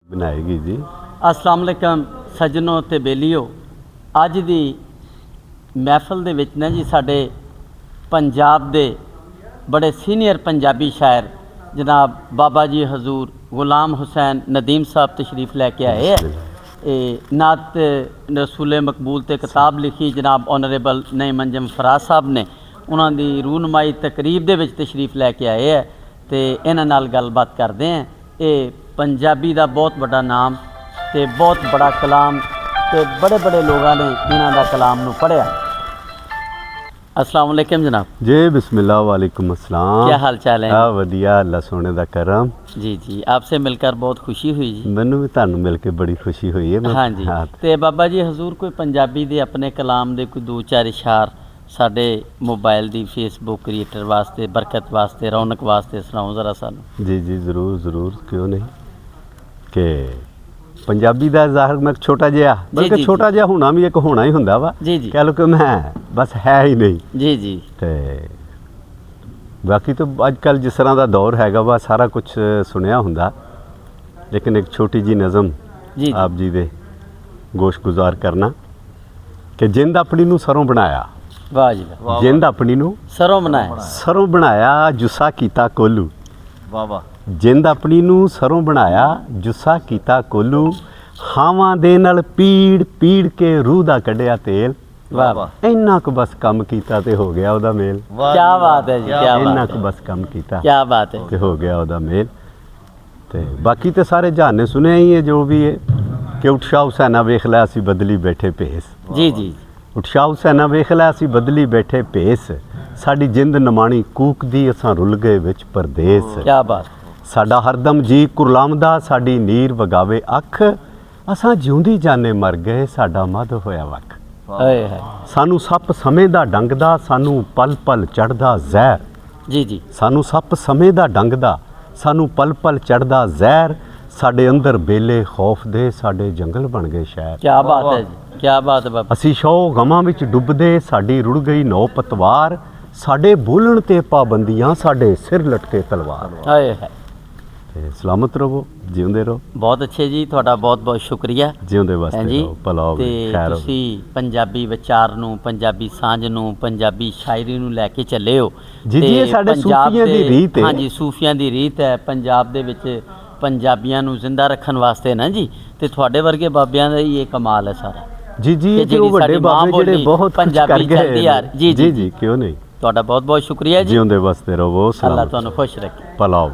ਬਣਾਏਗੀ ਜੀ। अस्सलाम वालेकुम सज्जनों ते बेलियो। अज दी महफिल दे विच ना जी साडे पंजाब दे बड़े सीनियर पंजाबी शायर जनाब बाबा जी हजूर गुलाम हुसैन नदीम साहब तशरीफ़ लैके आए है। नात रसूल मकबूल ते किताब लिखी जनाब ऑनरेबल नईम अंजम फराज साहब ने, उन्हों की रूनमाई तकरीब दे विच तशरीफ़ लैके आए है तो इन्हां नाल गलबात करते हैं। ये पंजाबी का बहुत बड़ा नाम ते बहुत बड़ा कलाम ते बड़े बड़े लोगों ने इन्हां दा कलाम नूं पढ़िया। अस्सलाम वालेकुम जनाब जी। बिस्मिल्लाह वालेकुम अस्सलाम। क्या हाल चाल है? हाँ वधिया, अल्लाह सोने दा करम। जी जी, आपसे मिलकर बहुत खुशी हुई जी। मैनू भी तुहानू मिल के बड़ी खुशी हुई है। हाँ जी। तो बाबा जी हजूर कोई पंजाबी दे अपने कलाम दे कोई दो चार इशार साडे मोबाइल दी फेसबुक क्रिएटर वास्ते, बरकत वास्ते, रौनक वास्ते सुनाओ जरा सानू। जी जी ज़रूर ज़रूर, क्यों नहीं। कि पंजाबी का ज़ाहिर मैं छोटा जिहा, बल्कि छोटा जिहा होना भी एक होना ही हुंदा वा। जी जी कह लो कि मैं बस है ही नहीं। जी जी। ते बाकी तो अजकल जिस तरह का दौर हैगा वा सारा कुछ सुनिया हुंदा, लेकिन एक छोटी जी नज़म जी आप जी दे गोश गुजार करना कि जिंद अपनी नू सरों बनाया। वाह जी वाह। जिंद अपनी नू सरों बनाया। सरों बनाया जुस्सा कीता कोलू। वाह वाह। जिंद अपनी नू सरों बनाया जुस्सा कीता कोलू। हावां दे नाल पीड़ पीड़ के रूह दा कढ़िया तेल। वाह वाह। इन्ना क बस कम कीता ते हो गया ओदा मेल। क्या बात है जी, क्या इन्ना बात क है, बस कम कीता क्या बात है। ते हो गया ओदा मेल। ते बाकी तो सारे जहान ने सुनिया ही है जो भी है कि उत्साह हुसैना वेख लै असी बदली बैठे भेस। जी जी। उत्साह हुसैना वेख लै असी बदली बैठे भेस। साडी जिंद नमाणी कूकदी असां रुल गए विच परदेस। क्या बात। साडा हरदम जी कुरलामदा साडी नीर वगावे अख। असां जिउंदी जाने मर गए साडा मद होया वख। सानू सप समय दा डंगदा सानू पल पल चढ़दा जहर। जी जी। सानू सप समय दा डंगदा सानू पल पल चढ़दा जहर। साडे अंदर बेले खौफ दे साडे जंगल बन गए शहर। क्या बात है जी, क्या बात है बाबा। असी शौ गमां विच डुबदे साडी रुड़ गई नौ पतवार। साडे बोलण ते पाबंदियां साडे सिर लटके तलवार। हाय हाय। ते सलामत रहो, जिउंदे रहो। बहुत अच्छे जी, थोड़ा बहुत बहुत शुक्रिया। जिउंदे वास्ते हैं जी। रहो, भला होवे, खैर होवे। ਤੁਸੀਂ ਪੰਜਾਬੀ ਵਿਚਾਰ ਨੂੰ, ਪੰਜਾਬੀ ਸਾਂਝ ਨੂੰ, ਪੰਜਾਬੀ ਸ਼ਾਇਰੀ ਨੂੰ ਲੈ ਕੇ ਚੱਲੇ ਹੋ। ਜੀ ਜੀ, ਇਹ ਸਾਡੇ ਸੂਫੀਆਂ ਦੀ ਰੀਤ ਹੈ। ਹਾਂਜੀ, ਸੂਫੀਆਂ ਦੀ ਰੀਤ ਹੈ ਪੰਜਾਬ ਦੇ ਵਿੱਚ ਪੰਜਾਬੀਆਂ ਨੂੰ ਜ਼ਿੰਦਾ ਰੱਖਣ ਵਾਸਤੇ ਨਾ ਜੀ। ਤੇ ਤੁਹਾਡੇ ਵਰਗੇ ਬਾਬਿਆਂ ਦਾ ਹੀ ਇਹ ਕਮਾਲ ਹੈ ਸਾਰਾ। ਜੀ ਜੀ, ਇਹ ਜੋ ਵੱਡੇ ਬਾਬੇ ਜਿਹੜੇ ਬਹੁਤ ਕੁਝ ਕਰ ਗਏ। ਜੀ ਜੀ ਜੀ, ਕਿਉਂ ਨਹੀਂ। ਤੁਹਾਡਾ ਬਹੁਤ ਬਹੁਤ ਸ਼ੁਕਰੀਆ ਜੀ। ਜਿਉਂਦੇ ਵਾਸਤੇ ਰਹੋ, ਅੱਲਾਹ ਤੁਹਾਨੂੰ ਖੁਸ਼ ਰੱਖੇ। ਭਲਾ ਹੋਵੇ।